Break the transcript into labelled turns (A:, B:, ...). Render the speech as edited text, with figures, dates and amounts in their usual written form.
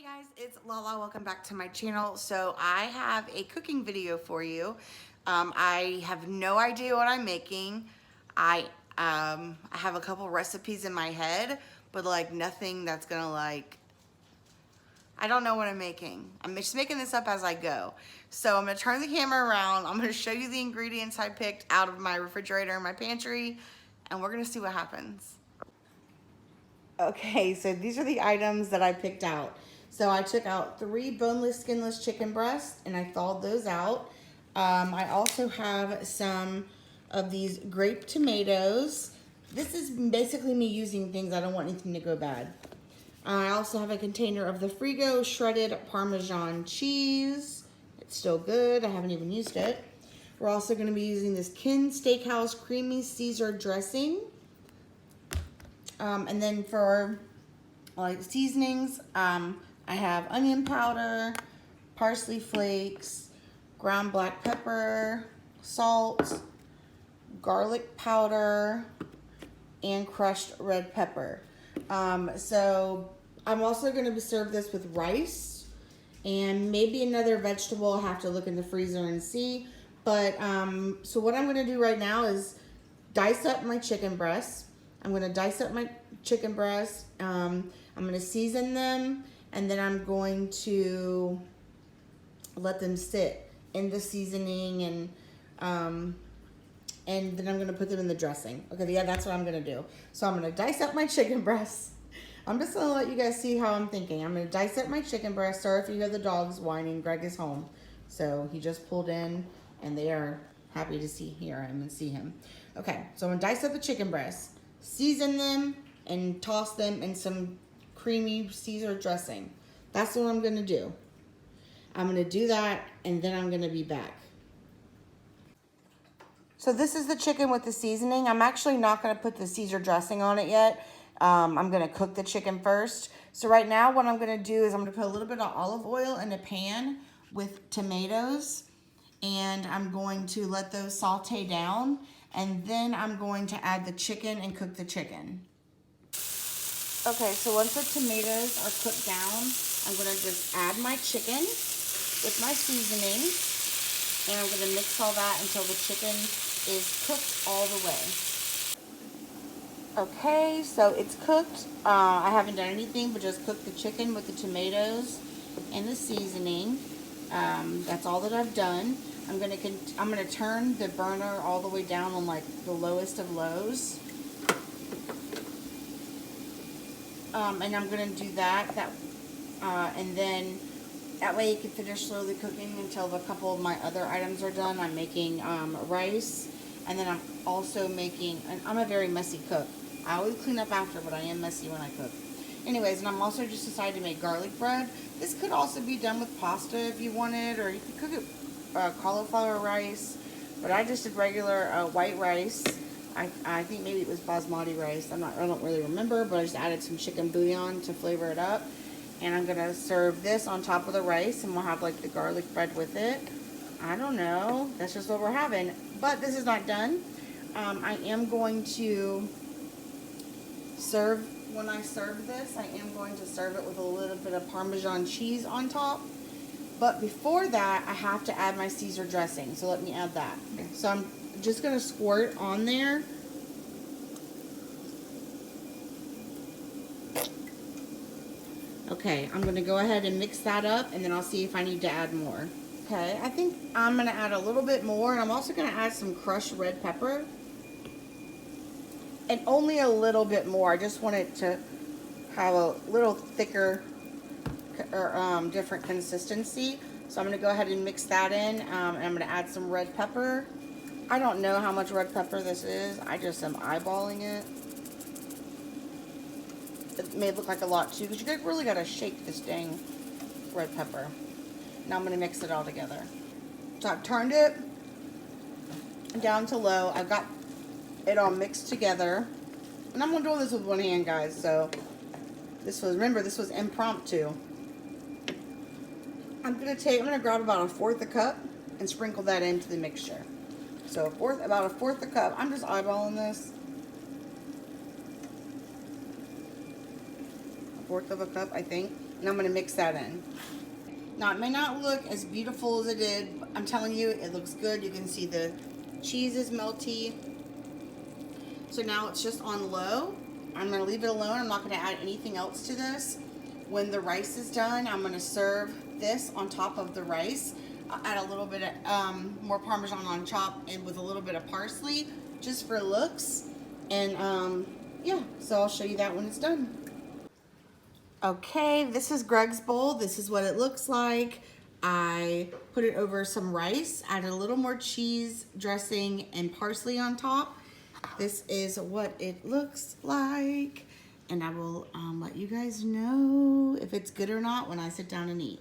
A: Guys, it's Lala. Welcome back to my channel. So I have a cooking video for you. I have no idea what I'm making. I have a couple recipes in my head, but like nothing that's gonna I don't know what I'm making. I'm just making this up as I go. So I'm gonna turn the camera around. I'm gonna show you the ingredients I picked out of my refrigerator and my pantry, and we're gonna see what happens. Okay, so these are the items that I picked out. So I took out 3 boneless, skinless chicken breasts and I thawed those out. I also have some of these grape tomatoes. This is basically me using things. I don't want anything to go bad. I also have a container of the Frigo shredded Parmesan cheese. It's still good. I haven't even used it. We're also going to be using this Kin Steakhouse creamy Caesar dressing. And then for seasonings, I have onion powder, parsley flakes, ground black pepper, salt, garlic powder, and crushed red pepper. So I'm also going to serve this with rice and maybe another vegetable. I'll have to look in the freezer and see. But so what I'm going to do right now is dice up my chicken breasts. I'm going to dice up my chicken breasts. I'm going to season them, and then I'm going to let them sit in the seasoning, and then I'm going to put them in the dressing. Okay, yeah, that's what I'm going to do. So I'm going to dice up my chicken breasts. I'm just going to let you guys see how I'm thinking. I'm going to dice up my chicken breasts. Sorry if you hear the dogs whining. Greg is home. So he just pulled in, and they are happy to hear him and see him. Okay, so I'm going to dice up the chicken breasts, season them, and toss them in some creamy Caesar dressing. That's what I'm going to do. I'm going to do that, and then I'm going to be back. So this is the chicken with the seasoning. I'm actually not going to put the Caesar dressing on it yet. I'm going to cook the chicken first. So right now what I'm going to do is I'm going to put a little bit of olive oil in a pan with tomatoes, and I'm going to let those saute down, and then I'm going to add the chicken and cook the chicken. Okay, so once the tomatoes are cooked down, I'm going to just add my chicken with my seasoning, and I'm going to mix all that until the chicken is cooked all the way. Okay, so it's cooked. I haven't done anything but just cooked the chicken with the tomatoes and the seasoning. That's all that I've done. I'm gonna turn the burner all the way down on like the lowest of lows. And I'm gonna do that, and then that way you can finish slowly cooking until a couple of my other items are done. I'm making rice, and then I'm also making, and I'm a very messy cook. I always clean up after, but I am messy when I cook. Anyways, and I'm also just decided to make garlic bread. This could also be done with pasta if you wanted, or you could cook it cauliflower rice, but I just did regular white rice. I think maybe it was basmati rice. I don't really remember, but I just added some chicken bouillon to flavor it up. And I'm gonna serve this on top of the rice, and we'll have like the garlic bread with it. I don't know. That's just what we're having. But this is not done. I am going to when I serve this, I am going to serve it with a little bit of Parmesan cheese on top. But before that, I have to add my Caesar dressing. So let me add that. So I'm just going to squirt on there. Okay, I'm going to go ahead and mix that up, and then I'll see if I need to add more. Okay, I think I'm going to add a little bit more, and I'm also going to add some crushed red pepper. And only a little bit more. I just want it to have a little thicker or different consistency. So I'm going to go ahead and mix that in, and I'm going to add some red pepper. I don't know how much red pepper this is. I just am eyeballing it. It may look like a lot too, because you really got to shake this dang red pepper. Now I'm going to mix it all together. So I've turned it down to low. I've got it all mixed together. And I'm doing this with one hand, guys. So remember, this was impromptu. I'm gonna grab about 1/4 a cup and sprinkle that into the mixture. So about 1/4 a cup. I'm just eyeballing this. 1/4 of a cup, I think. And I'm gonna mix that in. Now it may not look as beautiful as it did, but I'm telling you, it looks good. You can see the cheese is melty. So now it's just on low. I'm gonna leave it alone. I'm not gonna add anything else to this. When the rice is done, I'm gonna serve this on top of the rice. I'll add a little bit of more Parmesan on top and with a little bit of parsley, just for looks. And yeah, so I'll show you that when it's done. Okay, this is Greg's bowl. This is what it looks like. I put it over some rice, added a little more cheese, dressing, and parsley on top. This is what it looks like. And I will let you guys know if it's good or not when I sit down and eat.